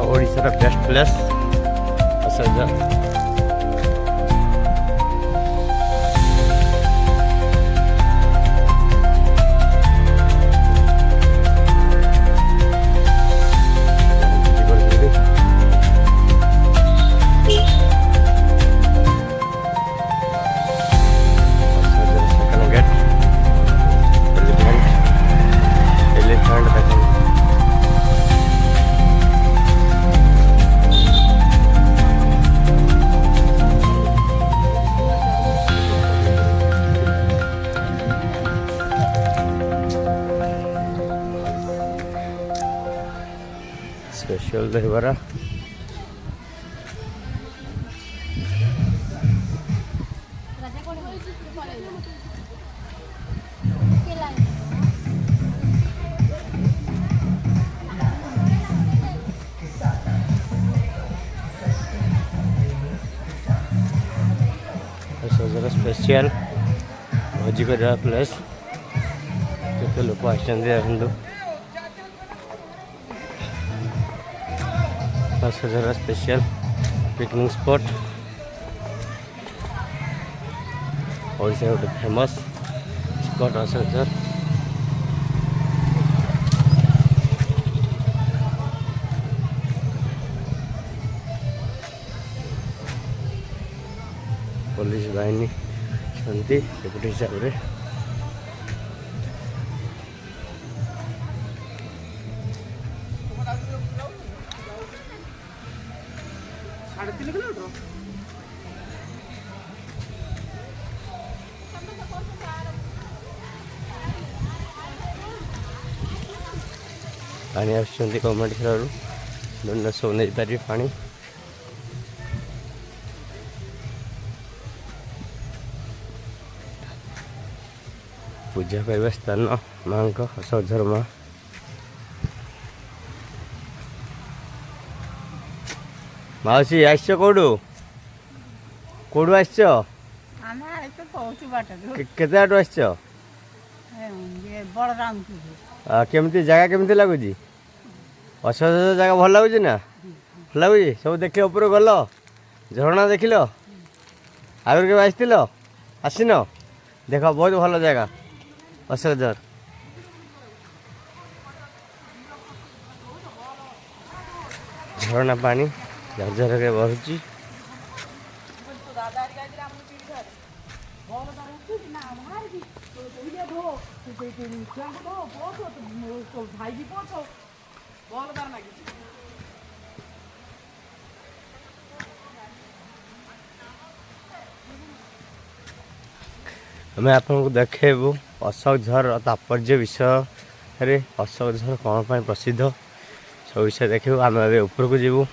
ओडिशार best place असरझर। Special दहीबरा special भोजी कर place केते लोक आसंदु असरझर स्पेशल पिकनिक स्पॉट ओडिशा गोटे फेमस स्पॉट असरझर। पुलिस बाहिनी शांति डेपुटी हिसाब से पानी आसुँच गवर्नमेंट खेल दंड सब नहीं पारे पानी पूजा करवा स्थान माँ का असरझर माँ माउसी आस कौटू कौटू आस केते आटू आस केमती जगह केमती लगुच असरझर जगह भल लगुच ना भल लगुच सब देख ऊपर गल झरणा देख लो आगे के आसल आसीन देख बहुत भल जगह असरझर। झरणा पानी झरझर के बहुची हमें आपको देखेबू अशोकझर तात्पर्य विषय अशोकझर कौन पर प्रसिद्ध सब विषय देखू आम ऊपर को जीवु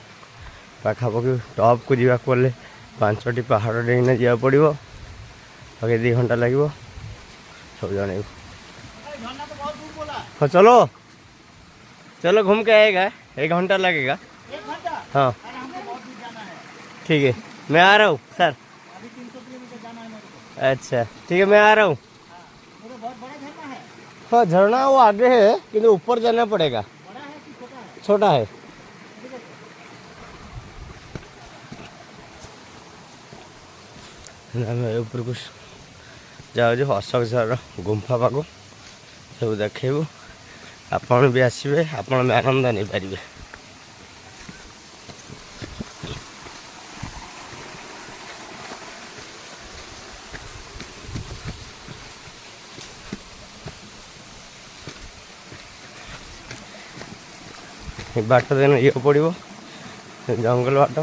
पाखापाखि टॉप को जावाक गले 5टी पहाड़ डेना जा पड़ो आगे 2 घंटा लगे सब जन। हाँ चलो चलो घूम के आएगा 1 घंटा लगेगा। हाँ ठीक है मैं आ रहा हूँ सर। अच्छा ठीक है मैं आ रहा हूँ। हाँ झरना वो आगे है किंतु ऊपर जाना पड़ेगा। छोटा है ऊपर कुछ ଯାଉଛୁ ଅଶୋକଝର ଗୁମ୍ଫା ପାଖକୁ ସବୁ ଦେଖେଇବୁ। ଆପଣ ବି ଆସିବେ, ଆପଣ ବି ଆନନ୍ଦ ନେଇପାରିବେ। ବାଟ ଦେନ ଇଏ ପଡ଼ିବ ଜଙ୍ଗଲ ବାଟ।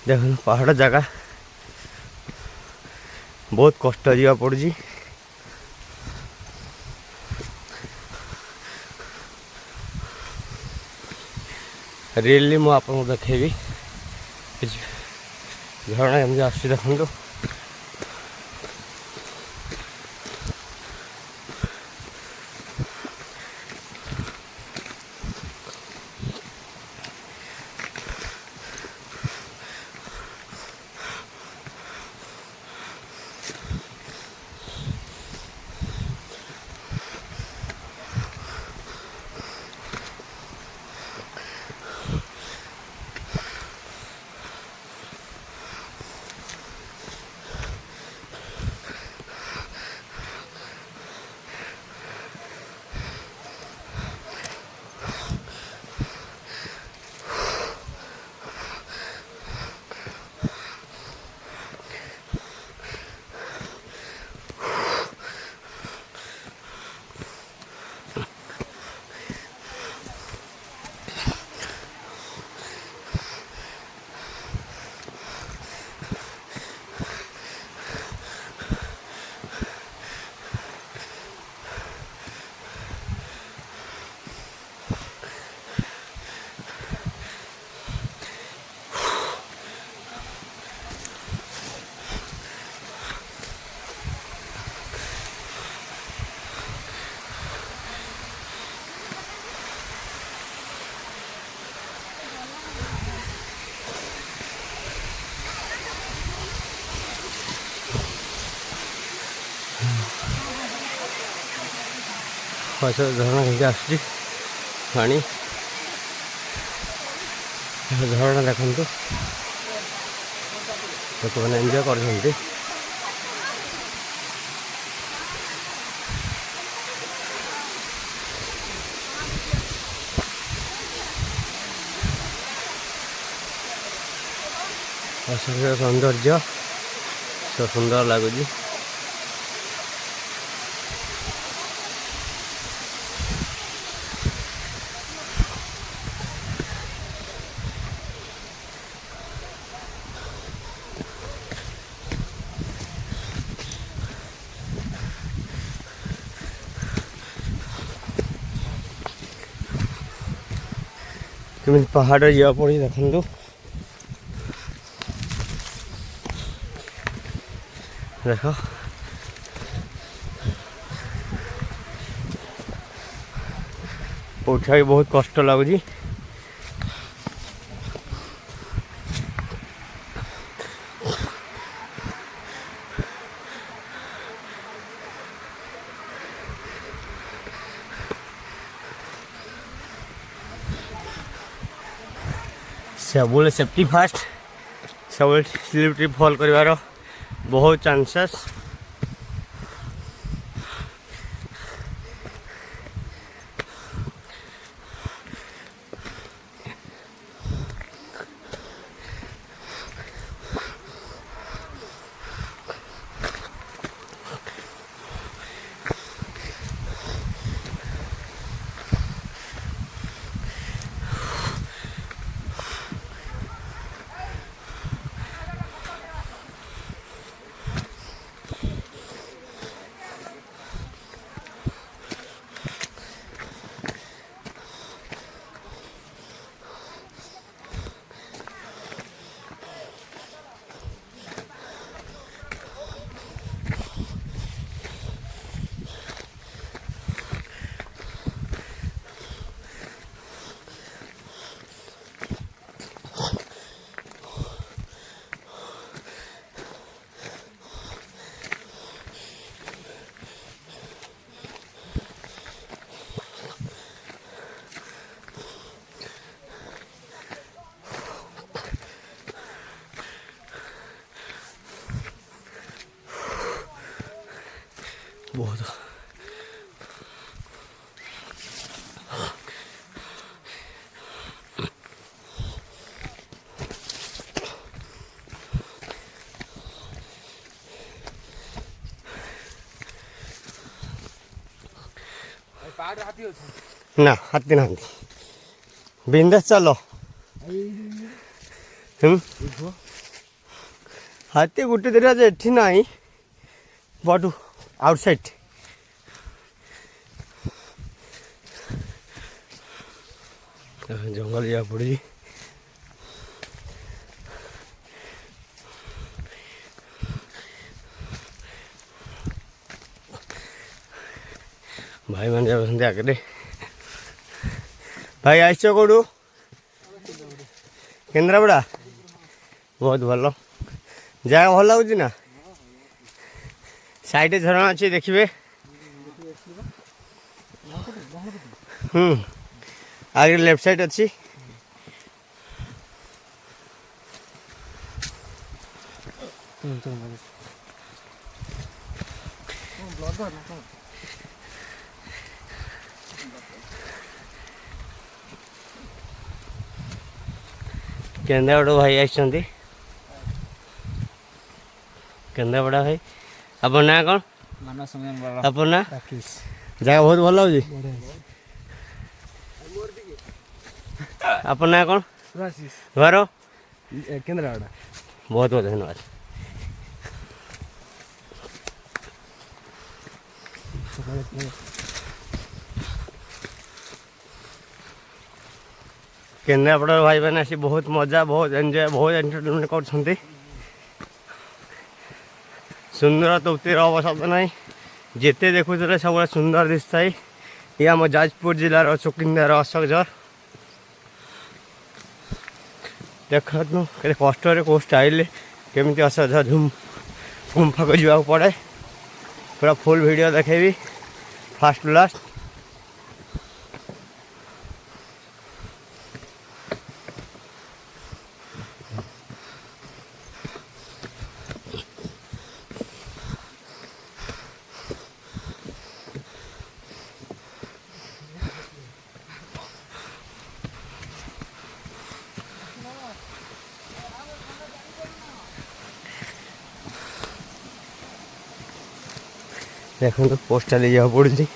ଦେଖନ୍ତୁ ପାହାଡ଼ ଜାଗା ବହୁତ କଷ୍ଟ ଯିବାକୁ ପଡ଼ୁଛି। ରିଏଲି ମୁଁ ଆପଣଙ୍କୁ ଦେଖେଇବି କିଛି ଝରଣା କେମିତି ଆସୁଛି ଦେଖନ୍ତୁ। ଝରଣା ହେଇକି ଆସୁଛି ପାଣି। ଝରଣା ଦେଖନ୍ତୁ, ଲୋକମାନେ ଏନ୍ଜୟ କରୁଛନ୍ତି। ଅସଂଖ୍ୟ ସୌନ୍ଦର୍ଯ୍ୟ, ସୁନ୍ଦର ଲାଗୁଛି। କେମିତି ପାହାଡ଼ରେ ଯିବାକୁ ପଡ଼ି ଦେଖନ୍ତୁ। ଦେଖ ଉଠିବାକୁ ବହୁତ କଷ୍ଟ ଲାଗୁଛି। ସବୁବେଳେ ସେଫ୍ଟି ଫାଷ୍ଟ, ସବୁବେଳେ ସ୍ଲିପ୍ ଟ୍ରିପ୍ ଫଲ୍ କରିବାର ବହୁତ ଚାନ୍ସେସ୍। बहुत ना हाथी ना बिंदास चलो हाथी गोटे दिटा एठी ना बट आउटसाइड जंगल जा पड़ी भाई मैंने आगे भाई आस कौटू केन्द्रापड़ा बहुत भल जगह भल लगुच ना साइड झरणा अच्छे देखिए आगे लेफ्ट साइड अच्छी केन्द्रापड़ा भाई आसती केन्द्रापड़ा भाई आप ना कौन आप ना जगह बहुत भल लगे आप ना कौन घर केन्द्रापड़ा बहुत बहुत धन्यवाद केन्द्रापड़ा भाई मैंने आसी बहुत मजा बहुत एंजॉय बहुत एंटरटेनमेंट कर सुंदर तो उतर अवशब्द ना जिते देखुले सब सुंदर दिशा ये आम जाजपुर जिलार सुकिंदार अशोकझर देख के कष्ट कौ स्टाइल केमी अशोकझर गुंफा को जावाक पड़े पूरा फुल वीडियो देखेबी फास्ट टू लास्ट देखो तो पोस्टा ले जाओ पड़ी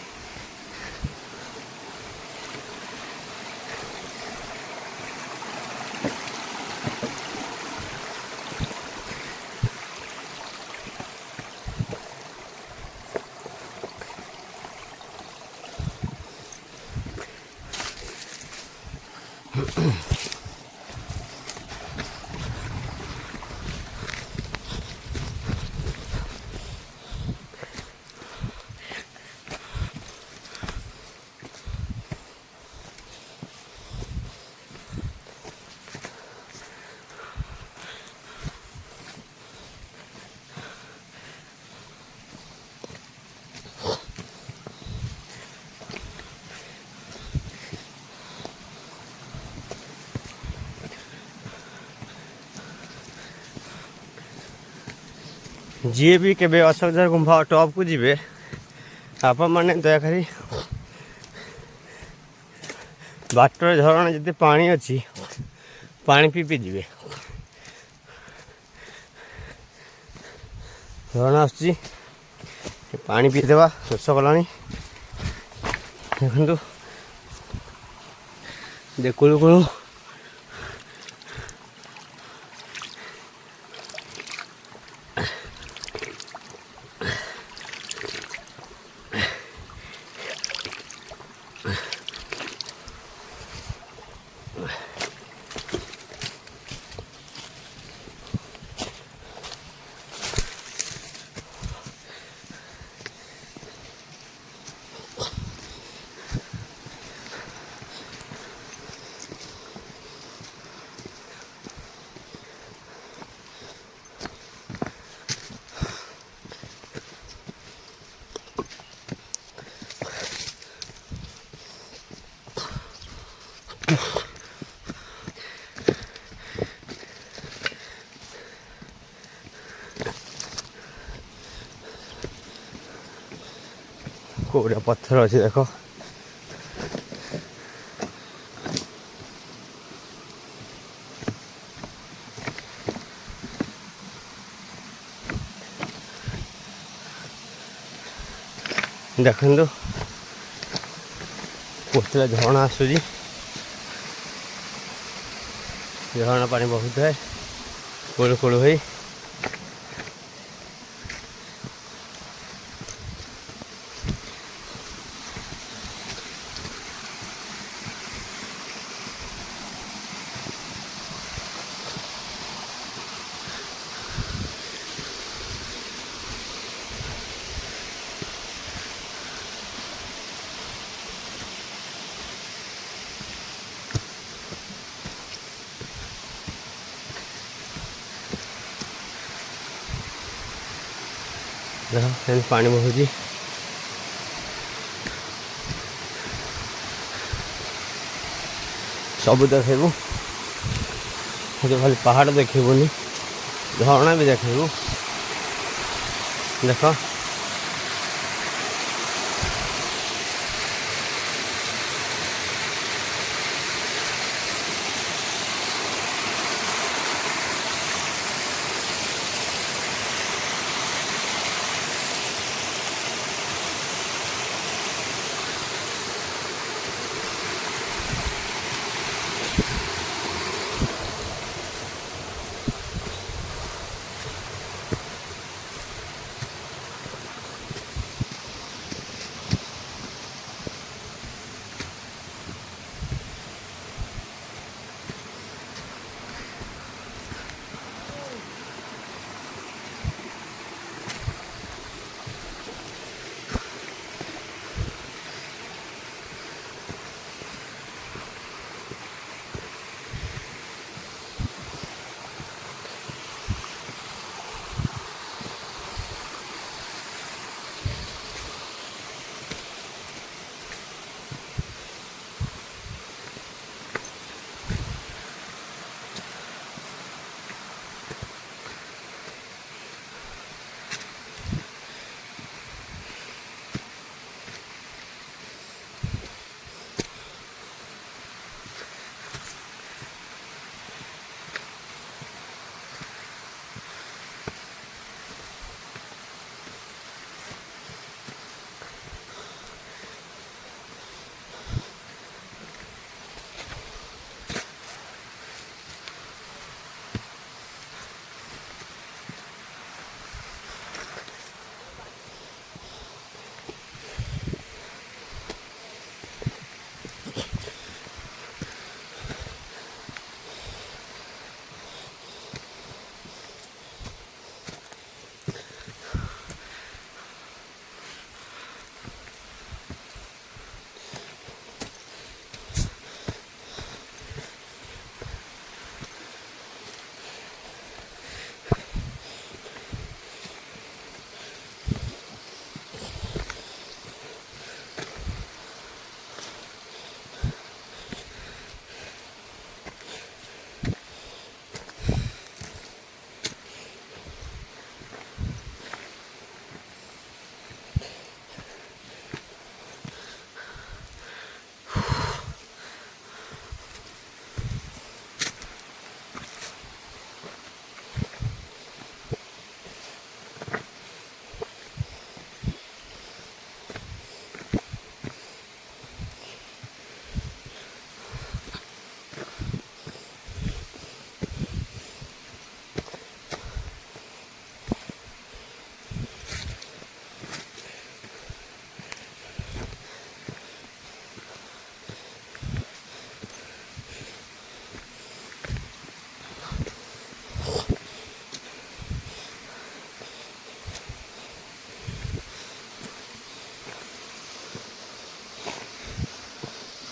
जी भी के अशोकझर गुंफा टॉप को जीवे आप मैंने दयाकोरी बाटर झरण जिते पानी अच्छी पानी पी पी जी झरणा आसुची पानी पीदेवा शोष कला देखु देखू कौन କୋଉଟା ପଥର ଅଛି ଦେଖ। ଦେଖନ୍ତୁ କୋଉଥିରେ ଝରଣା ଆସୁଛି, ଝରଣା ପାଣି ବହୁଥାଏ କୁଳୁ କୁଳୁ ହୋଇ। ଦେଖ ସେମିତି ପାଣି ବହୁଛି। ସବୁ ଦେଖେଇବୁ, ସେଠି ଖାଲି ପାହାଡ଼ ଦେଖେଇବୁନି, ଝରଣା ବି ଦେଖେଇବୁ। ଦେଖ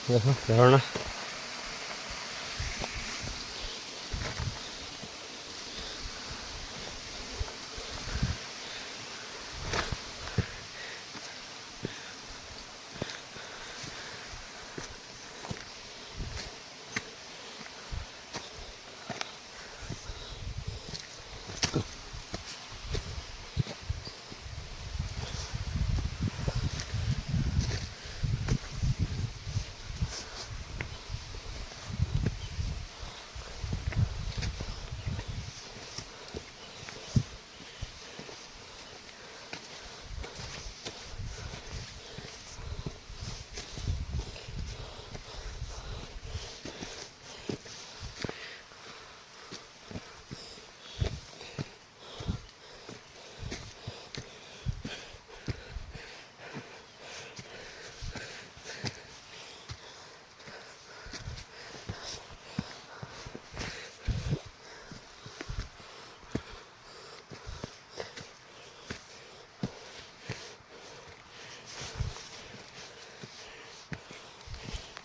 দেখো ঝরনা।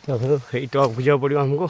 तो ଏଇଟା ବୁଝିବାକୁ ପଡ଼ିବ ଆମକୁ।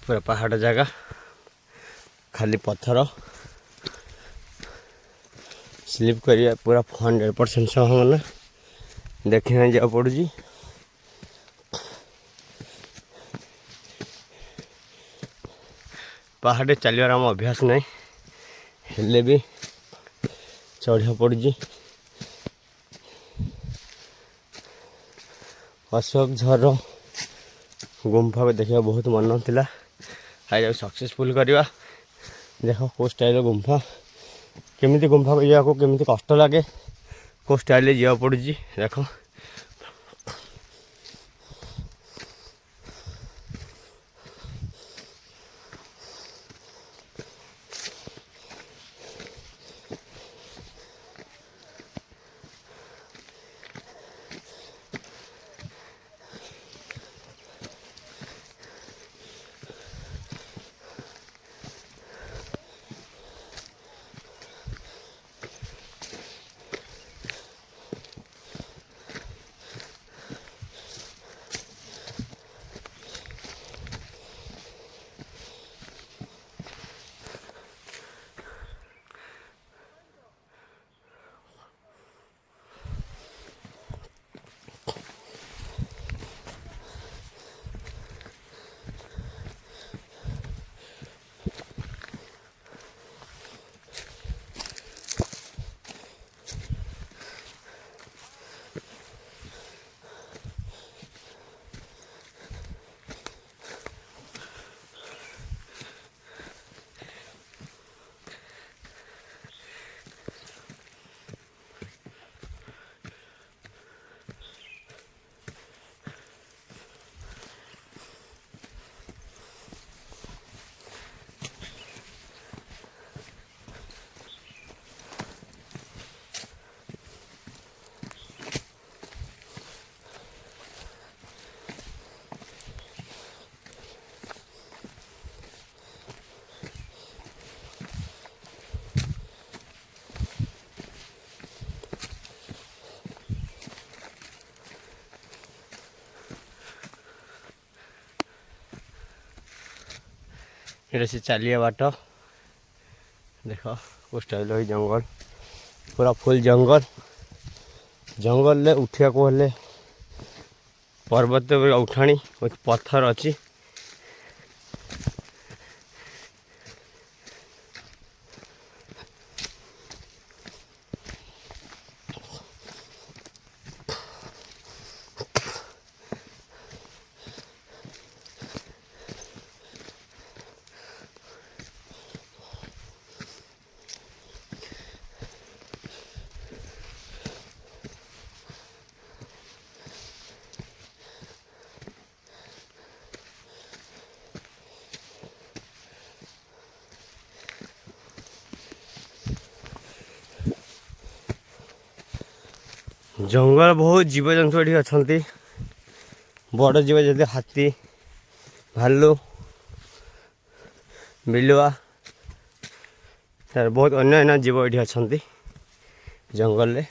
पूरा पहाड़ जगह खाली पत्थर स्लिप करिया पूरा 100% संभावना देखना जा पड़ुची। पहाड़ चलियार आम अभ्यास नहीं हेले भी चढ़िया पड़ुची। अशोक झर गुंफा को देखा बहुत मन थिला आज सक्सेसफुल करवा। देख को स्टाइल गुंफा केमिति गुंफा को जाको केमिति कष्ट लगे को स्टाइल जा पड़ुची देख। ये से चलिए बाट देख कोस्टाइल जंगल पूरा फुल जंगल जंगल उठा को हेले पर्वत उठाणी पत्थर अच्छी जंगल बहुत जीवजंतु ये अच्छा बड़ जीव जैसे हाथी भालू बिलुआ बहुत अन्य अन्य जीव ये अच्छा जंगल में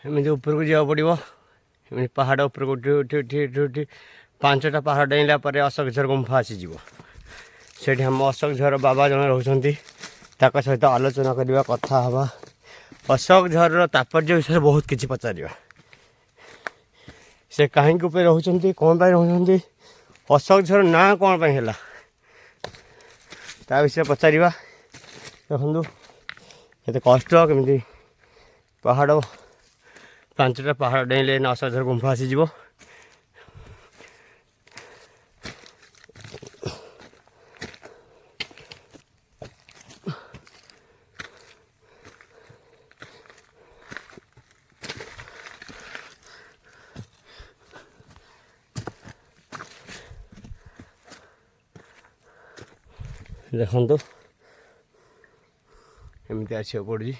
एमती ऊपर को जावा पड़ो पहाड़ उपर को उठी उठी उठी उठी उठी ପାଞ୍ଚଟା ପାହାଡ଼ ଡେଇଁଲା ପରେ ଅଶୋକଝର ଗୁମ୍ଫା ଆସିଯିବ। ସେଠି ଆମ ଅଶୋକଝର ବାବା ଜଣେ ରହୁଛନ୍ତି, ତାଙ୍କ ସହିତ ଆଲୋଚନା କରିବା, କଥା ହେବା, ଅଶୋକଝରର ତାତ୍ପର୍ଯ୍ୟ ବିଷୟରେ ବହୁତ କିଛି ପଚାରିବା। ସେ କାହିଁକି ଉପରେ ରହୁଛନ୍ତି, କ'ଣ ପାଇଁ ରହୁଛନ୍ତି, ଅଶୋକଝର ନାଁ କ'ଣ ପାଇଁ ହେଲା, ତା ବିଷୟରେ ପଚାରିବା। ଦେଖନ୍ତୁ କେତେ କଷ୍ଟ, କେମିତି ପାହାଡ଼, ପାଞ୍ଚଟା ପାହାଡ଼ ଡେଇଁଲେ ନା ଅଶୋକଝର ଗୁମ୍ଫା ଆସିଯିବ। ଦେଖନ୍ତୁ ଏମିତି ଆସିବାକୁ ପଡ଼ୁଛି।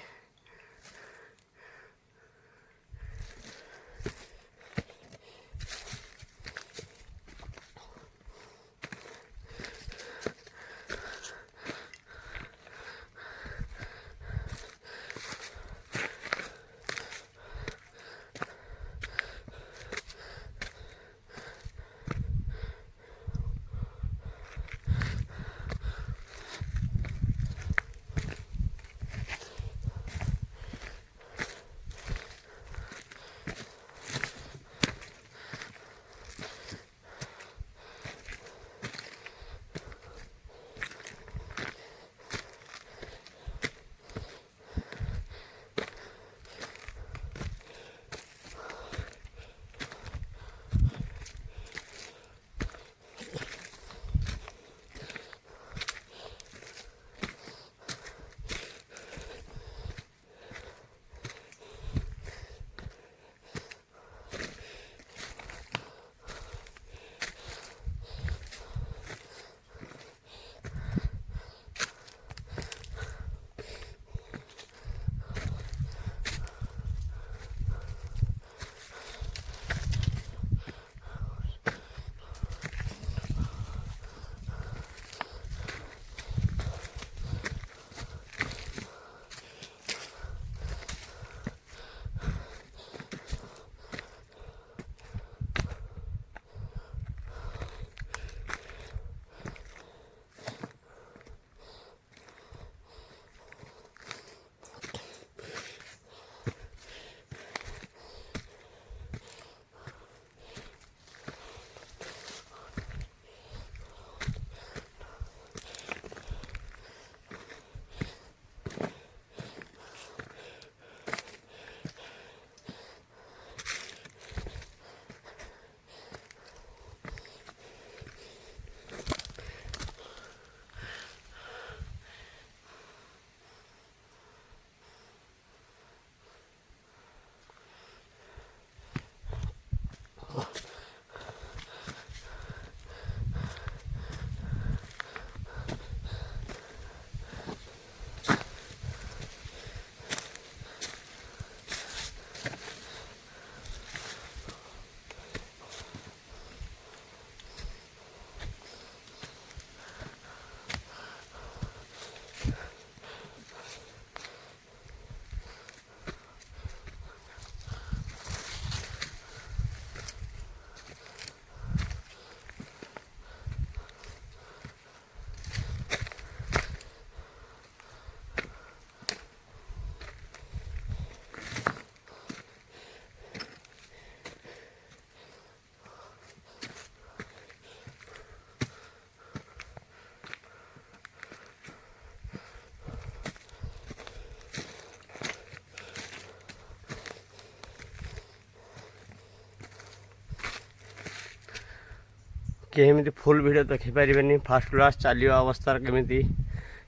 କେମିତି ଫୁଲ୍ ଭିଡ଼ିଓ ଦେଖିପାରିବେନି। ଫାର୍ଷ୍ଟ କ୍ଲାସ୍ ଚାଲିବା ଅବସ୍ଥା କେମିତି,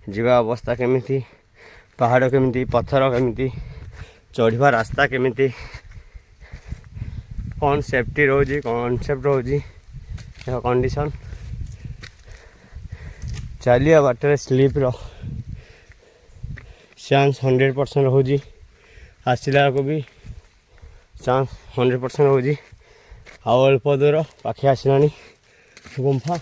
ଯିବା ଅବସ୍ଥା କେମିତି, ପାହାଡ଼ କେମିତି, ପଥର କେମିତି, ଚଢ଼ିବା ରାସ୍ତା କେମିତି, କ'ଣ ସେଫ୍ଟି ରହୁଛି, କ'ଣ ଅନସେଫ୍ଟ ରହୁଛି, ଏହା କଣ୍ଡିସନ୍। ଚାଲିବା ବାଟରେ ସ୍ଲିପ୍ର ଚାନ୍ସ 100% ରହୁଛି, ଆସିଲା ବେଳକୁ ବି ଚାନ୍ସ 100% ରହୁଛି। ଆଉ ଅଳ୍ପ ଦୂର ପାଖେ ଆସିଲାଣି ଗୁମ୍ଫା।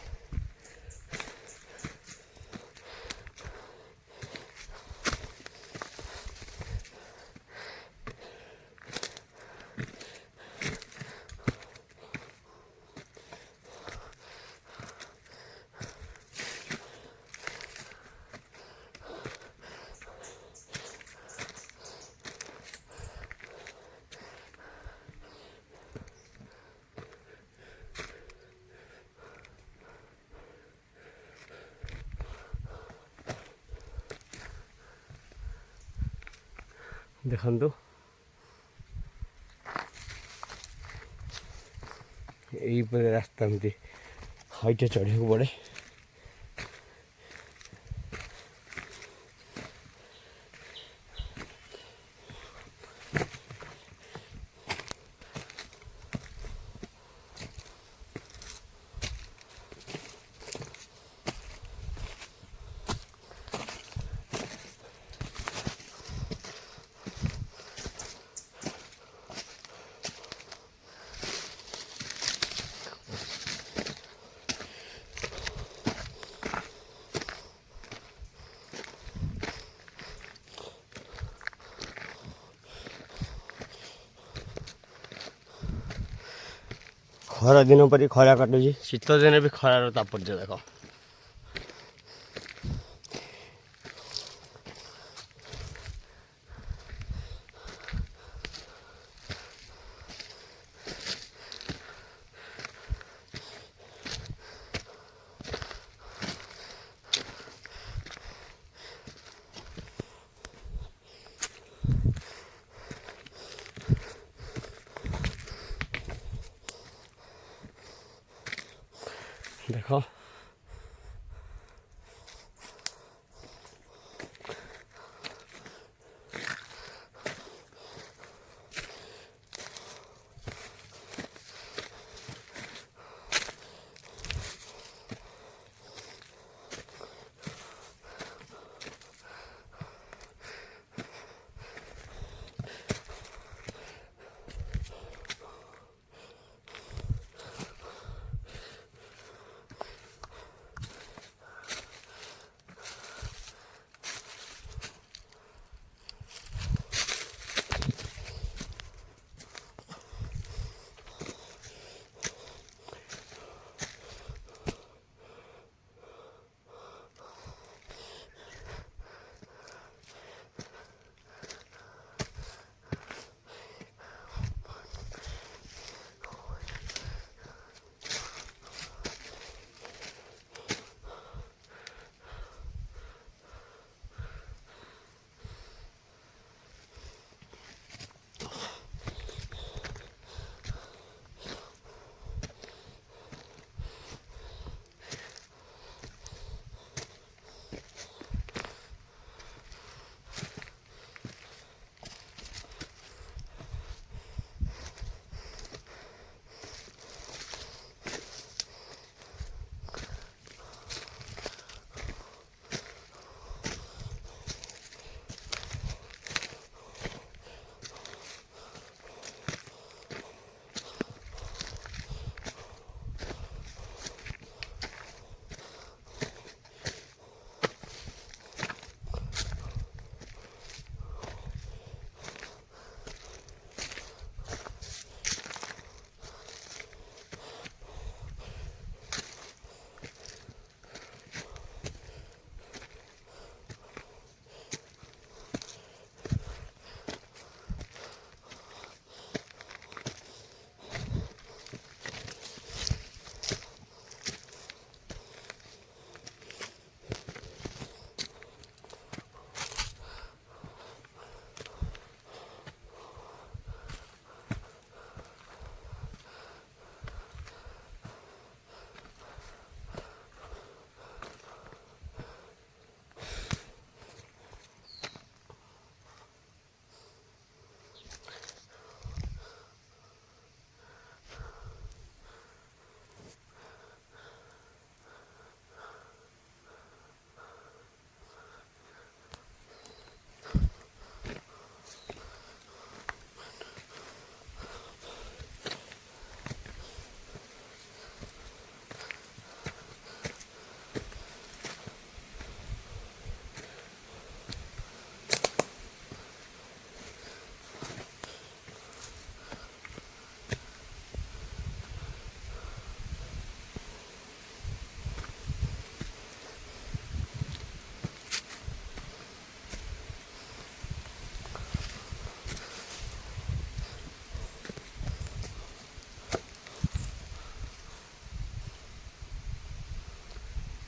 ଦେଖନ୍ତୁ ଏଇପରି ରାସ୍ତା ଏମିତି ହାଇଟ୍ରେ ଚଢ଼ିବାକୁ ପଡ଼େ। ଖରା ଦିନ ପରି ଖରା କାଟୁଛି, ଶୀତ ଦିନେ ବି ଖରାର ତାପର୍ୟ ଦେଖ। ଦେଖ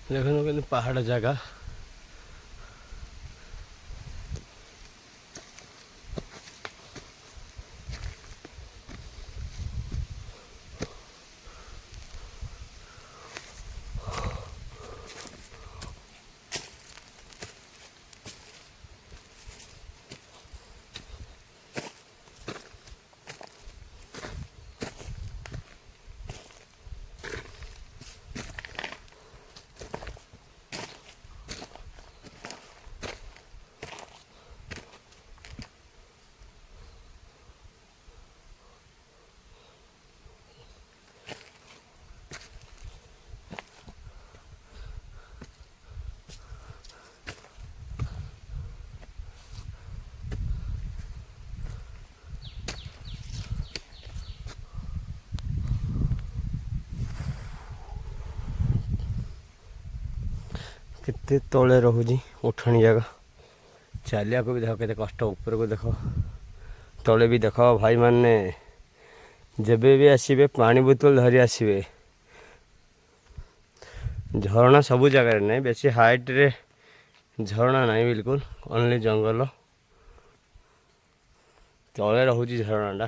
ଦେଖନ୍ତୁ କିନ୍ତୁ ପାହାଡ଼ ଜାଗା केते तले रोजी उठाणी जगह चलिया को भी देख के कष्ट ऊपर को देख तले भी देख भाई माने जबे भी आसबे पानी बोतल धरी आसबे झरणा सबू जगह नहीं बेसी हाइट रे झरणा नहीं बिल्कुल ओनली जंगल तले रोची झरणाटा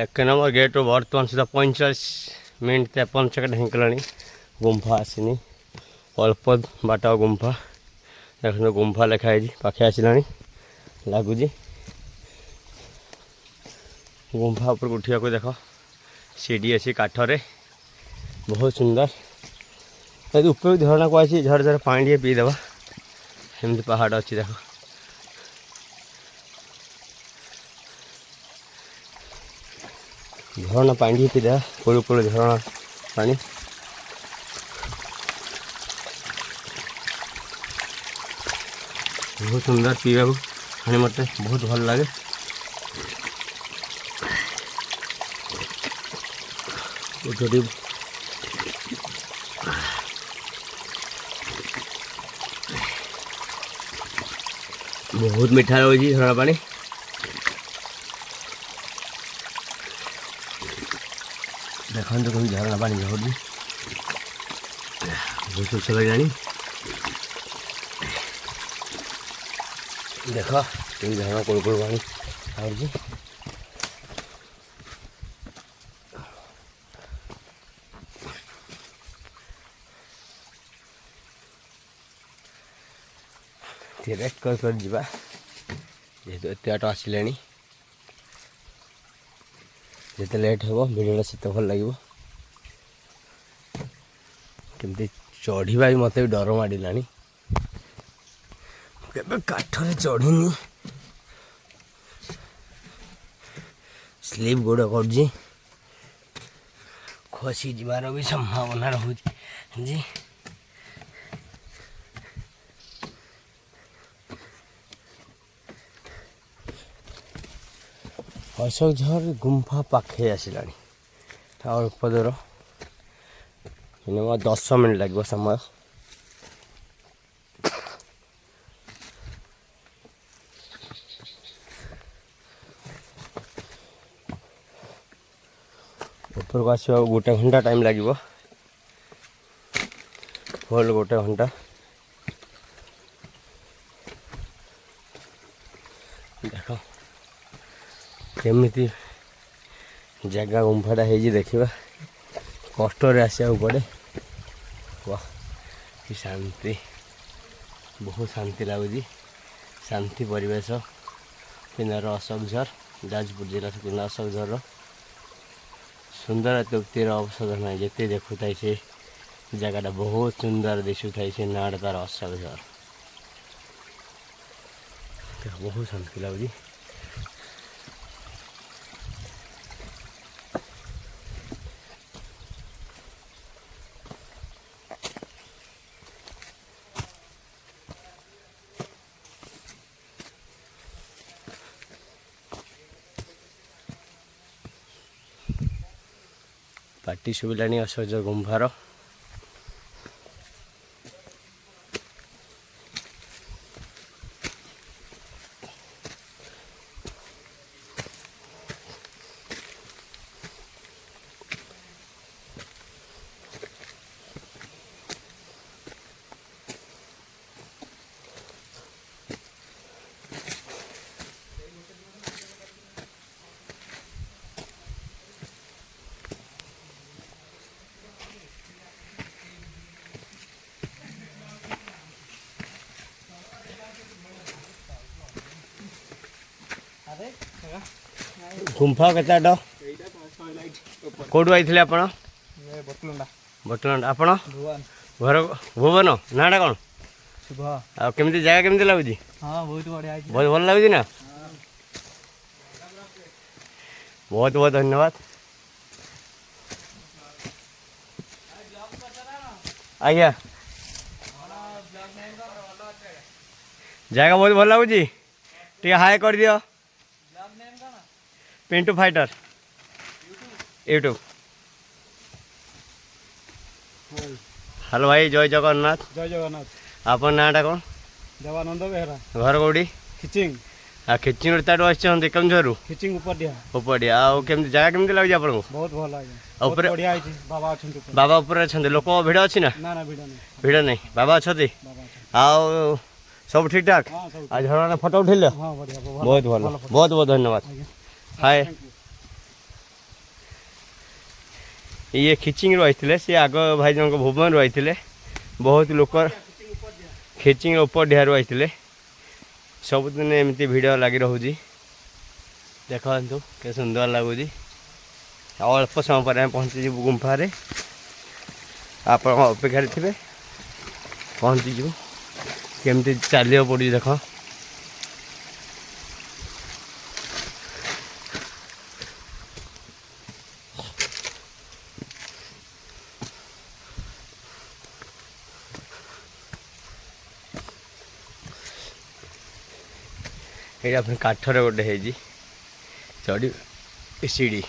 एक नंबर गेट बर्तमान सुधा 45 मिनट 53 सेकेंड हिंकला गुंफा आसनी अल्प बाट गुंफा देख गुंफा लिखाई पाखे आसला लगुच गुंफा ऊपर उठा को देख सीढ़ी अच्छी काठरे बहुत सुंदर यदि ऊपर झरना को आसी झर झर पानी टे पीदेवा एमती पहाड़ अच्छी देख झरना पानी पीदा कूल कूल झरना पानी बहुत सुंदर पीवा पानी मत बहुत भल लगे बहुत मीठा रही झरना पानी देखो तो कहीं झरना पानी बहुत सुख लगे देख तुम झरना कोल कोल पानी आउजी रेस्ट कर जीवा जेहेतु एत बाट आसिले जिते लेट हो भिडियोटा से भल लगे केमती चढ़ा भी मत डर माड़ा के काठरे चढ़नी स्लीप गोड़ कर खसी जीवार भी संभावना रोजी अशोक झर गुंफा पाखे आसला अल्प दूर मिनिमम 10 मिनट लगे समय ऊपर को आसवा गोटे घंटा टाइम लगे फुल गोटे घंटा देख केमिति जगह गुंफाटा है देखा कष्ट आसवा पड़े वाह कि शांति बहुत शांति लगुच शांति परिवेश किनार अशोक झर जाजपुर जिला किनार अशोक झर सुंदर अत्युक्तिर औषध ना जिते देखुता से जगह बहुत सुंदर दिशुता से नाड़ तार अशोक झर बहुत शांति लगुच पाटी शुभिलानी असहज गुंफार गुंफा केते कौटू आई आप बटलंडा आप घर भुवन नाटा कौन आमती जगह केमती लगुच बहुत भल लगुच ना बहुत बहुत धन्यवाद आज्ञा जगह बहुत भल लगुच टे हाय कर दियो पिंटू फाइटर यूट्यूब हेलो भाई जय जगन्नाथ आप नाटा कौन देवानंद बेहरा घर कौटी खिचिंग खिचिंग ताटू आसते केमझरू खिचिंग उपडिया उपडिया आमती जगह केमती लगुच आपको बहुत भल ऊपर बढ़िया बाबा अच्छा बाबा ऊपर अच्छा लोक भिड़ अच्छी ना ना ना भिड़ा नहीं भिड़ नहीं बाबा अच्छा बाबा आओ सब ठीक ठाक हाँ सब आज झरना फोटो उठे हाँ बढ़िया बहुत भल बहुत बहुत धन्यवाद हाय ये खिचिंग रही सी आग भाई जन भुवन रही बहुत लोक खिचिंग ऊपर ढियार रही सबुदिन एमती भिड़ लगी रोचे देखु के सुंदर लगुच अल्प समय पर पहुँची गुंफारे आप अपेक्षा थे पहुँचीजु केमती चलिए पड़ी देख ये अपने काठर गोटे है चढ़ी सीढ़ी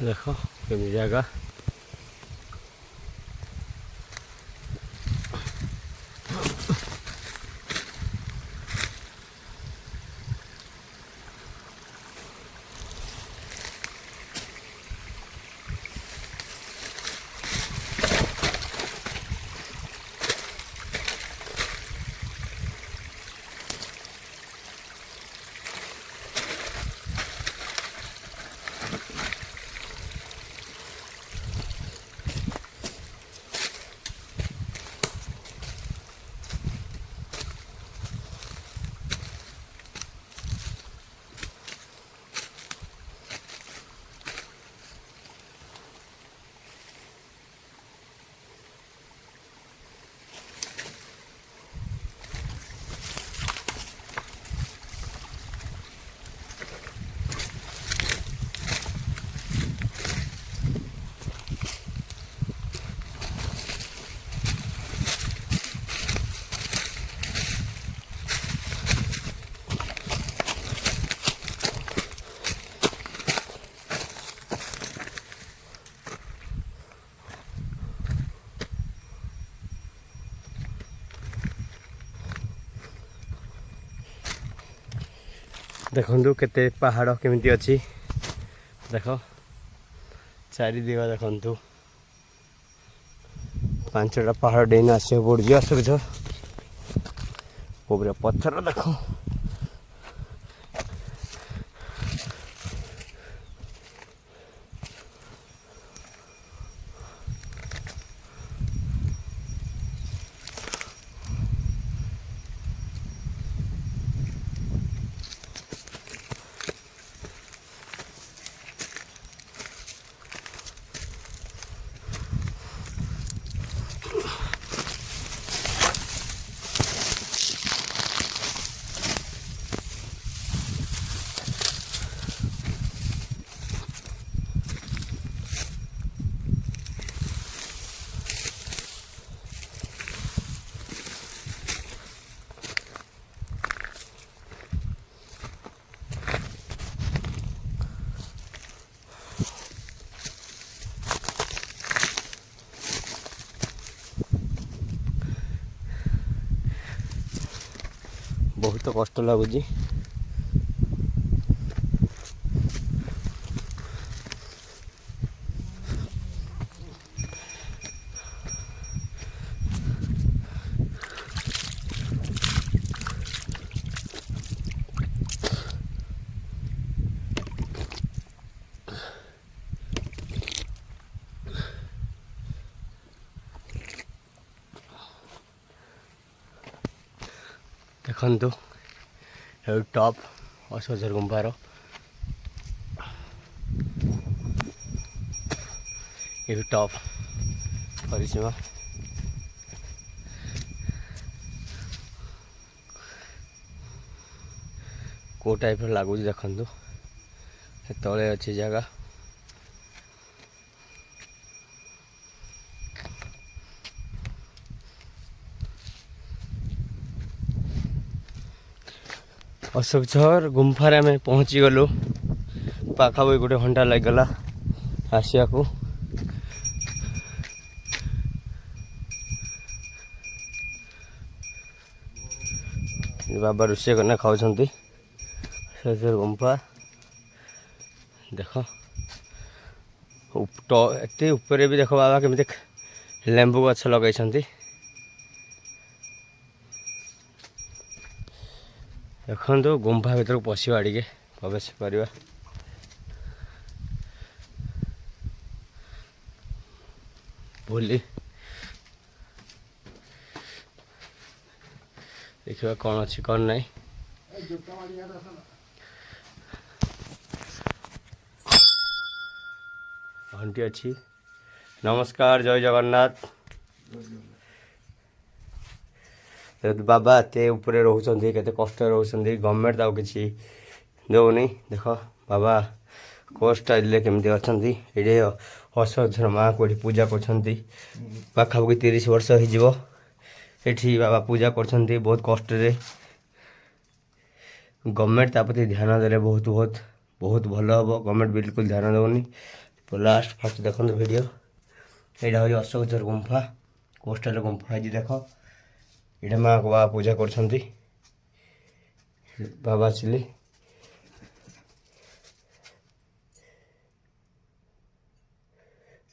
देखो केमी जगह देखु केते पहाड़ केमिति अछि देख चारि दिग देखु 5टा पहाड़ डेन आसे पड़े असुविधा पूरा पत्थर देख बहुत कष्ट लगुच देखु टॉप अशोकझर गुंफार ये टॉप परिसीमा को टाइप लगुच देखु तले अच्छी जगह अशोकझर गुंफार आम पहुँची गलु पाखापाखि 1 घंटा लगला आसिया को बाबा रोषे करना खाऊँ अशोकझर गुंफा देख एते ऊपर भी देख बाबा केमिति लेंबू गछ लगे देखो गुंफा भीतर पशिवा टे प्रवेश करवा बुली देखा कौन अच्छी कौन नहीं घंटी अच्छी नमस्कार जय जगन्नाथ बाबा एते ऊपर रोचन के कष्ट रोचन गवर्नमेंट ताऊ कि दौनी देख बाबा को स्टाइल केमती अच्छा ये अशोकझर माँ को पूजा कर पाखापाखि 30 वर्ष होठी बाबा पूजा कर बहुत कष्ट गवर्नमेंट ताप्रति ध्यान देले बहुत बहुत बहुत भल हम गवर्नमेंट बिल्कुल ध्यान दौनी लास्ट फास्ट देखो वीडियो यहाँ हूँ अशोकझर गुंफा कोस्टाल गुंफा है देख ये माँ को बाबा पूजा कर बाबा चिली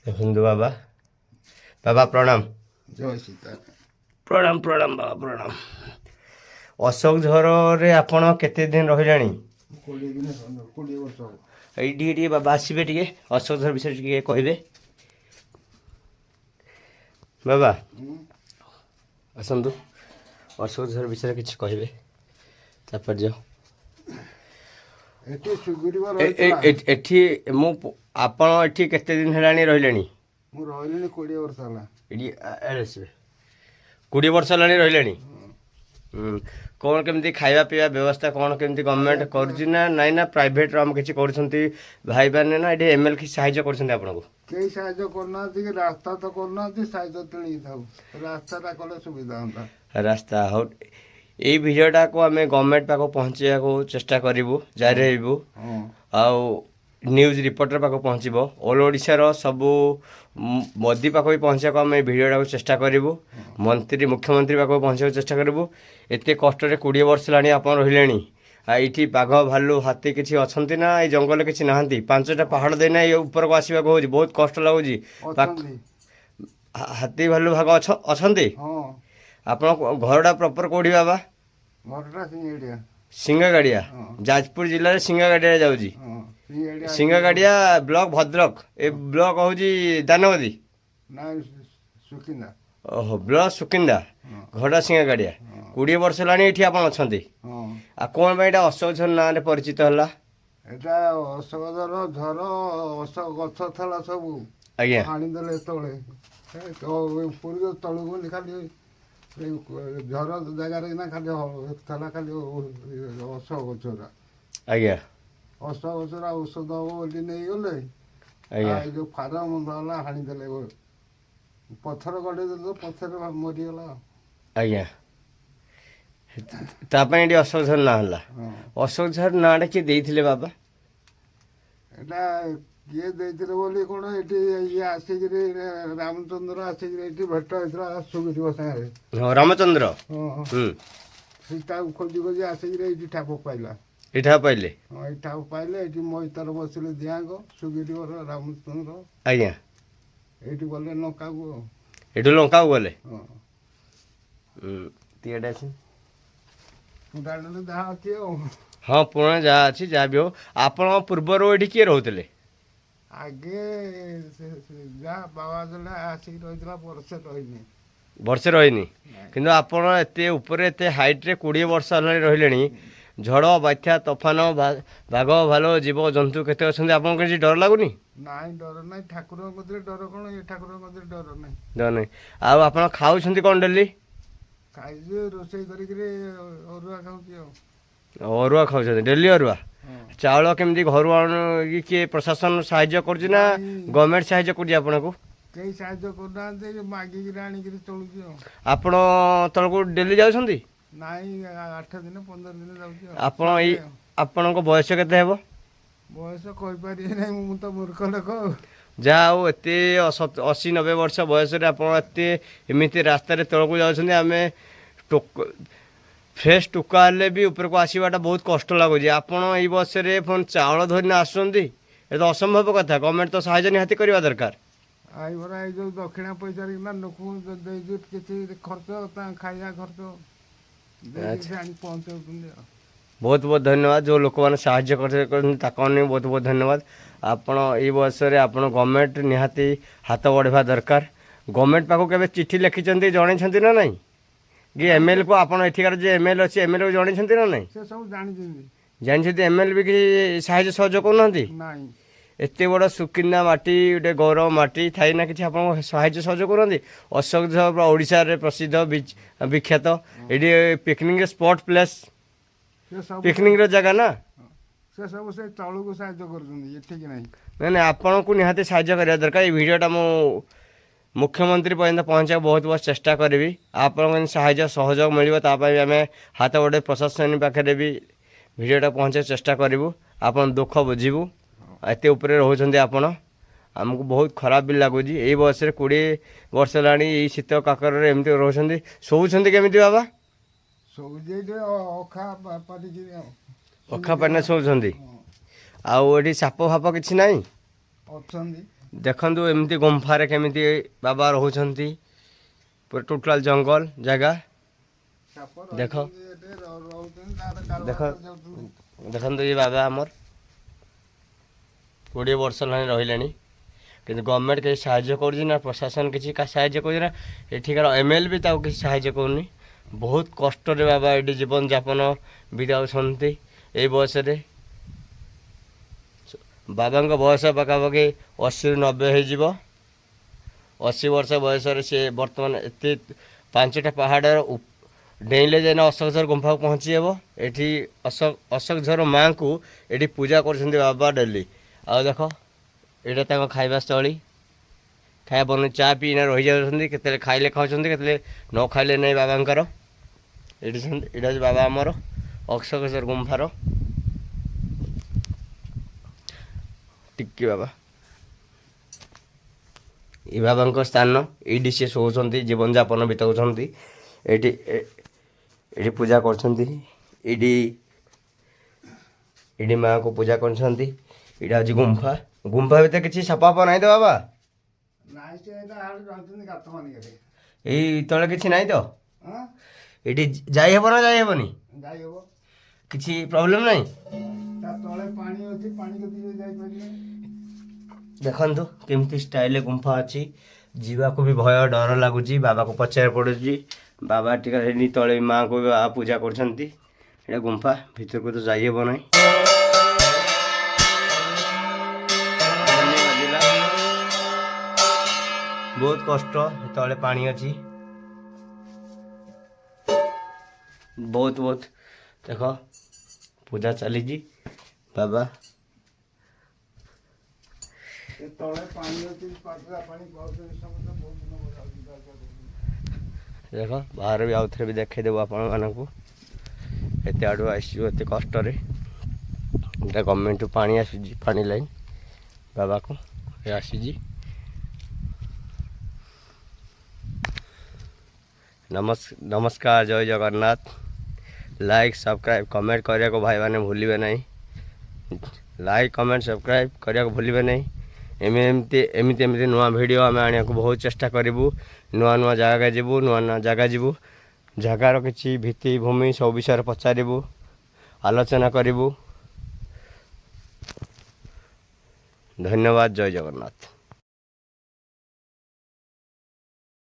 देखु बाबा बाबा प्रणाम जय सीता प्रणाम प्रणाम बाबा प्रणाम अशोकझर रे आपण केते दिन रहिलानी 20 वर्ष ये बाबा आसबे टे अशोकझर विषय टे कहबे बाबा आसतु अशोकझर विषय किसी कहबे तापर जाओ एठी मु आपण एठी केते दिन हेलानी रहिलेनी मु रहिलेनी 20 वर्ष हला एडी आसबे 20 वर्ष हेलानी रहिलेनी कौन केमती खाଇବା ପିଇବା व्यवस्था कौन केमती गवर्नमेंट करुछि ना नाइ ना प्राइवेट हम किछि करूछंती भाई बहन ना एडी एमएल की सहायता करूछंती आपन को केही सहायता करना कि रास्ता तो करना सहायता तणी थाउ रास्ता कले सुविधा होता रास्ता हो ये भिडियोटा को आम गवर्नमेंट पाक पहुँचा को चेष्टा करूँ जारी रही आउ न्यूज रिपोर्टर पाक पहुँचब ऑल ओडिशार सबू मोदी पाक भी पहुँचा को आम भिडियोटा को चेष्टा करूँ मंत्री मुख्यमंत्री पाक पहुँचा चेष्टा करूँ एत कष्ट 20 वर्ष ला आप रही ଏଇଠି ବାଘ ଭାଲୁ ହାତୀ କିଛି ଅଛନ୍ତି ନା ଏଇ ଜଙ୍ଗଲରେ କିଛି ନାହାନ୍ତି? 5ଟା ପାହାଡ଼ ଦେଇନା ଏଇ ଉପରକୁ ଆସିବାକୁ ହେଉଛି, ବହୁତ କଷ୍ଟ ଲାଗୁଛି। ଅଛନ୍ତି। ହାତୀ ଭାଲୁ ଭାଗ ଅଛନ୍ତି? ହଁ ଆପଣ ଘରଟା ପ୍ରପର କୋଉଠି ବାବା? ଘରଟା ସିଙ୍ଗିଡ଼ିଆ। ସିଙ୍ଗଗାଡ଼ିଆ, ହଁ ଯାଜପୁର ଜିଲ୍ଲାରେ ସିଙ୍ଗଗାଡ଼ିଆରେ ଯାଉଛି। ହଁ ସିଙ୍ଗିଡ଼ିଆ। ସିଙ୍ଗଗାଡ଼ିଆ ବ୍ଲକ ଭଦ୍ରକ, ଏ ବ୍ଲକ ହେଉଛି ଦାନଗଦି। ନାଇଁ ସୁକିନ୍ଦା। ଓହୋ, ବ୍ଲକ ସୁକିନ୍ଦା, ହଁ ଘରଟା ସିଙ୍ଗଗାଡ଼ିଆ। ହଁ 20 ବର୍ଷ ହେଲାଣି ଏଠି ଆପଣ ଅଛନ୍ତି। ହଁ। ଆଉ କ'ଣ ପାଇଁ ଏଇଟା ଅଶୋକ ଝର ନାଁରେ ପରିଚିତ ହେଲା? ଏଟା ଅଶୋକଝର ଝର ଅଶୋକ ଗଛ ଥିଲା ସବୁ ଆଜ୍ଞା ହାଣିଦେଲେ ତଳେ ଉପରକୁ ତଳକୁ ଗଲେ ଖାଲି ଏଇ ଝର ଜାଗାରେ ନା ଖାଲି ଥିଲା ଖାଲି ଅଶୋକ ଗଛରା। ଆଜ୍ଞା ଅଶୋକ ଗଛରା ଔଷଧ ହବ ବୋଲି ନେଇଗଲେ। ଆଜ୍ଞା ଏଇ ଯୋଉ ଫାର୍ମ ହେଲା ହାଣିଦେଲେ, ପଥର ଗଡ଼େଇ ଦେଲେ ପଥର ମରିଗଲା। ଆଜ୍ଞା, ତା ପାଇଁ ଏଠି ଅଶୋକ ଝର ନାଁ ହେଲା। ହଁ ଅଶୋକ ଝର ନାଁଟା କିଏ ଦେଇଥିଲେ ବାବା? ଏଟା କିଏ ଦେଇଥିଲେ ବୋଲି କ'ଣ ଏଠି ଇଏ ଆସିକିରି ରାମଚନ୍ଦ୍ର ଆସିକିରି ଏଠି ଭେଟ ହେଇଥିଲା ସୁଗିରିବ ସାଙ୍ଗରେ। ହଁ, ରାମଚନ୍ଦ୍ର। ହଁ ହୁଁ, ସୀତାକୁ ଖୋଜି ଖୋଜି ଆସିକିରି ଏଇଠି ଠାପ ପାଇଲା। ଏଇଟା ପାଇଲେ। ହଁ ଏଇ ଠାପ ପାଇଲେ, ଏଇଠି ମଇତାର ବସିଲେ ଦିହାଙ୍କ ସୁଗିରିବର ରାମଚନ୍ଦ୍ର। ଆଜ୍ଞା, ଏଇଠି ଗଲେ ଲଙ୍କାକୁ। ଏଠୁ ଲଙ୍କାକୁ ଗଲେ। ହଁ ତିଆଟା ଅଛି। ପୁରାଣରେ ଯାହା ଅଛି ଆଉ। ହଁ, ପୁରୁଣା ଯାହା ଅଛି ଯାହା ବି ହଉ। ଆପଣଙ୍କ ପୂର୍ବରୁ ଏଠି କିଏ ରହୁଥିଲେ? ଆଗେ ଯାହା ବାବା ଦେଲେ ଆସିକି ରହିଥିଲା, ବର୍ଷେ ରହିନି। ବର୍ଷେ ରହିନି, କିନ୍ତୁ ଆପଣ ଏତେ ଉପରେ ଏତେ ହାଇଟ୍ରେ 20 ବର୍ଷ ହେଲାଣି ରହିଲେଣି। ଝଡ଼ ବାତ୍ୟା ତୋଫାନ ବାଘ ଭାଲୁ ଜୀବଜନ୍ତୁ କେତେ ଅଛନ୍ତି, ଆପଣଙ୍କୁ କିଛି ଡର ଲାଗୁନି? ନାଇଁ ଡର ନାହିଁ, ଠାକୁରଙ୍କ କତିରେ ଡର କ'ଣ, ଏ ଠାକୁରଙ୍କ କତିରେ ଡର ନାହିଁ। ଡର ନାହିଁ। ଆଉ ଆପଣ ଖାଉଛନ୍ତି କ'ଣ ଡେଲି? ଖାଇଛି ରୋଷେଇ କରିକିରି ଅରୁଆ ଖାଉଛି ଆଉ। ଅରୁଆ ଖାଉଛନ୍ତି ଡେଲି ଅରୁଆ? ହଁ। ଚାଉଳ କେମିତି ଘରୁ ଆଣୁ? କିଏ ପ୍ରଶାସନ ସାହାଯ୍ୟ କରୁଛି ନା ନାଇଁ। ଗଭର୍ଣ୍ଣମେଣ୍ଟ ସାହାଯ୍ୟ କରୁଛି ଆପଣଙ୍କୁ? କେହି ସାହାଯ୍ୟ କରୁନାହାନ୍ତି, ମାଗିକିରି ଆଣିକିରି ଚଳୁଛି ଆଉ। ଆପଣ ତଳକୁ ଡେଲି ଯାଉଛନ୍ତି? ନାଇଁ 8 ଦିନ 15 ଦିନ ଯାଉଛି ଆଉ। ଆପଣ ଆପଣଙ୍କ ବୟସ କେତେ ହେବ? ବୟସ କହିପାରିବି ନାହିଁ, ମୁଁ ତ ମୂର୍ଖ ଲୋକ। ଯାହା ହଉ, ଏତେ 80-90 ବର୍ଷ ବୟସରେ ଆପଣ ଏତେ ଏମିତି ରାସ୍ତାରେ ତଳକୁ ଯାଉଛନ୍ତି। ଆମେ ଫ୍ରେଶ୍ ଟୋକା ହେଲେ ବି ଉପରକୁ ଆସିବାଟା ବହୁତ କଷ୍ଟ ଲାଗୁଛି। ଆପଣ ଏଇ ବୟସରେ ପୁଣି ଚାଉଳ ଧରିନା ଆସୁଛନ୍ତି, ଏ ତ ଅସମ୍ଭବ କଥା। ଗଭର୍ଣ୍ଣମେଣ୍ଟ ତ ସାହାଯ୍ୟ ନିହାତି କରିବା ଦରକାର। ଆଇଭରା ଏଇ ଯୋଉ ଦକ୍ଷିଣା ପଇସାରେ କିନା ଲୋକଙ୍କୁ ଦେଇକି କିଛି ଖର୍ଚ୍ଚ, ତାଙ୍କ ଖାଇବା ଖର୍ଚ୍ଚ ଦେଇକି ସେ ଆଣି ପହଞ୍ଚାଉଛନ୍ତି ଆଉ। ବହୁତ ବହୁତ ଧନ୍ୟବାଦ। ଯେଉଁ ଲୋକମାନେ ସାହାଯ୍ୟ କରୁଛନ୍ତି ତାଙ୍କ ମାନଙ୍କୁ ବହୁତ ବହୁତ ଧନ୍ୟବାଦ। ଆପଣ ଏଇ ବୟସରେ ଆପଣ ଗଭର୍ଣ୍ଣମେଣ୍ଟ ନିହାତି ହାତ ବଢ଼ାଇବା ଦରକାର। ଗଭର୍ଣ୍ଣମେଣ୍ଟ ପାଖକୁ କେବେ ଚିଠି ଲେଖିଛନ୍ତି, ଜଣେଇଛନ୍ତି ନା ନାହିଁ? କି MLକୁ ଆପଣ ଏଠିକାର ଯେ ML ଅଛି, MLକୁ ଜଣେଇଛନ୍ତି ନା ନାହିଁ? ସେ ସବୁ ଜାଣିଛନ୍ତି। ଜାଣିଛନ୍ତି, ML ବି କିଛି ସାହାଯ୍ୟ ସହଯୋଗ କରୁନାହାନ୍ତି? ନାଇଁ। ଏତେ ବଡ଼ ସୁକିନ୍ଦା ମାଟି, ଗୋଟେ ଗୌରବ ମାଟି ଥାଇ ନା କିଛି ଆପଣଙ୍କୁ ସାହାଯ୍ୟ ସହଯୋଗ କରୁନାହାନ୍ତି? ଅଶୋକ ଝର ଓଡ଼ିଶାରେ ପ୍ରସିଦ୍ଧ ବିଖ୍ୟାତ, ଏଠି ପିକନିକ୍ ସ୍ପଟ୍ ପ୍ଲେସ୍, ସେ ସବୁ ପିକନିକ୍ର ଜାଗା ନା। ସେ ସବୁ ସେ ତଳକୁ ସାହାଯ୍ୟ କରୁଛନ୍ତି, ଏଠିକି ନାହିଁ। ନାଇଁ ନାଇଁ, ଆପଣଙ୍କୁ ନିହାତି ସାହାଯ୍ୟ କରିବା ଦରକାର। ଏଇ ଭିଡ଼ିଓଟା ମୁଁ ମୁଖ୍ୟମନ୍ତ୍ରୀ ପର୍ଯ୍ୟନ୍ତ ପହଞ୍ଚାଇବାକୁ ବହୁତ ବହୁତ ଚେଷ୍ଟା କରିବି। ଆପଣଙ୍କ ସାହାଯ୍ୟ ସହଯୋଗ ମିଳିବ, ତା ପାଇଁ ଆମେ ହାତ ବଢ଼େଇ ପ୍ରଶାସନ ପାଖରେ ବି ଭିଡ଼ିଓଟା ପହଞ୍ଚାଇବାକୁ ଚେଷ୍ଟା କରିବୁ। ଆପଣ ଦୁଃଖ ବୁଝିବୁ। ଏତେ ଉପରେ ରହୁଛନ୍ତି ଆପଣ, ଆମକୁ ବହୁତ ଖରାପ ବି ଲାଗୁଛି। ଏଇ ବୟସରେ 20 ବର୍ଷ ହେଲାଣି ଏଇ ଶୀତ କାକରରେ ଏମିତି ରହୁଛନ୍ତି। ଶୋଉଛନ୍ତି କେମିତି ବାବା? ସବୁ ଏଇଠି ଅଖା ପାରିକିରି ଆଉ। ଅଖା ପାଣିରେ ଶୋଉଛନ୍ତି? ଆଉ ଏଠି ସାପ ଫାପ କିଛି ନାହିଁ? ଅଛନ୍ତି। ଦେଖନ୍ତୁ ଏମିତି ଗୁମ୍ଫାରେ କେମିତି ବାବା ରହୁଛନ୍ତି, ପୁରା ଟୋଟାଲ ଜଙ୍ଗଲ ଜାଗା। ଦେଖ ଦେଖ ଦେଖନ୍ତୁ, ଏ ବାବା ଆମର 20 ବର୍ଷ ହେଲାଣି ରହିଲେଣି, କିନ୍ତୁ ଗଭର୍ଣ୍ଣମେଣ୍ଟ କିଛି ସାହାଯ୍ୟ କରୁଛି ନା ପ୍ରଶାସନ କିଛି ସାହାଯ୍ୟ କରୁଛି ନା ଏଠିକାର ML ବି ତାକୁ କିଛି ସାହାଯ୍ୟ କରୁନି। ବହୁତ କଷ୍ଟରେ ବାବା ଏଠି ଜୀବନଯାପନ ବିତାଉଛନ୍ତି ଏଇ ବୟସରେ। ବାବାଙ୍କ ବୟସ ପାଖାପାଖି 80ରୁ 90 ହେଇଯିବ। 80 ବର୍ଷ ବୟସରେ ସେ ବର୍ତ୍ତମାନ ଏତେ 5ଟା ପାହାଡ଼ର ଡେଇଁଲେ ଯାଇନା ଅଶୋକ ଝର ଗୁମ୍ଫାକୁ ପହଞ୍ଚି ହେବ। ଏଠି ଅଶୋକ ଝର ମାଆଙ୍କୁ ଏଠି ପୂଜା କରୁଛନ୍ତି ବାବା ଡେଲି। ଆଉ ଦେଖ, ଏଇଟା ତାଙ୍କ ଖାଇବା ସ୍ଥଳୀ, ଖାଇବା ବନେଇ ଚା ପିଇନା ରହିଯାଉଛନ୍ତି। କେତେବେଳେ ଖାଇଲେ ଖାଉଛନ୍ତି, କେତେବେଳେ ନ ଖାଇଲେ ନାହିଁ ବାବାଙ୍କର। ଏଇଟା ହେଉଛି ବାବା ଆମର ଅଶୋକ ଝର ଗୁମ୍ଫାର। ଟିକେ ବାବା, ଏ ବାବାଙ୍କ ସ୍ଥାନ, ଏଇଠି ସେ ଶୋଉଛନ୍ତି, ଜୀବନଯାପନ ବିତାଉଛନ୍ତି। ଏଇଠି ପୂଜା କରୁଛନ୍ତି। ଏଇଠି इडी माँ को पूजा कर गुंफा गुंफा भीतर किसी सपाप नहीं तो बाबा ନାଇଁ ସେ ଏଇଟା ଆଡ଼େ ରହିଛନ୍ତି ଗାତ ମାନିକରେ यही तले किसी नहीं तो ହଁ ये जाई हेब ना जाई हेबनी ଯାଇ ହବ किसी प्रॉब्लम नहीं ତା ତଳେ ପାଣି ଅଛି ପାଣି କତିକି ଯାଇପାରିବେ देखु केमती स्टाइल गुंफा अच्छी जीवाक भी भय डर लगुच बाबा को पचार पड़ुची बाबा टी तले माँ को भी पूजा कर गुंफा भीतर को तो जाइब ना बहुत कष्ट तले पानी अच्छी बहुत बहुत देख पूजा चली बाबा ଏ ତଳେ ପାଣି ଅଛି ପାତଳା ପାଣି ବହୁତ ସମୟ ବହୁତ ଦିନ देख बाहर भी आउ थे भी देखदेव आपण मानक एत आड़ू आसू एत कष्ट गवर्नमेंट पानी आसूँ पानी लाइन बाबा को आसी नमस्कार जय जगन्नाथ लाइक सब्सक्राइब कमेंट करिया को भाई माने भूलिबे नहीं लाइक कमेंट सब्सक्राइब करिया को भूलिबे नहीं एमती एमती एमती नुआ वीडियो आम आने को बहुत चेष्टा करूँ नुआ नुआ जगह जीवु नुआ नुआ जगह जीवु जगार किसी भित्तिभूमि सब विषय पचारू आलोचना करूँ धन्यवाद जय जगन्नाथ।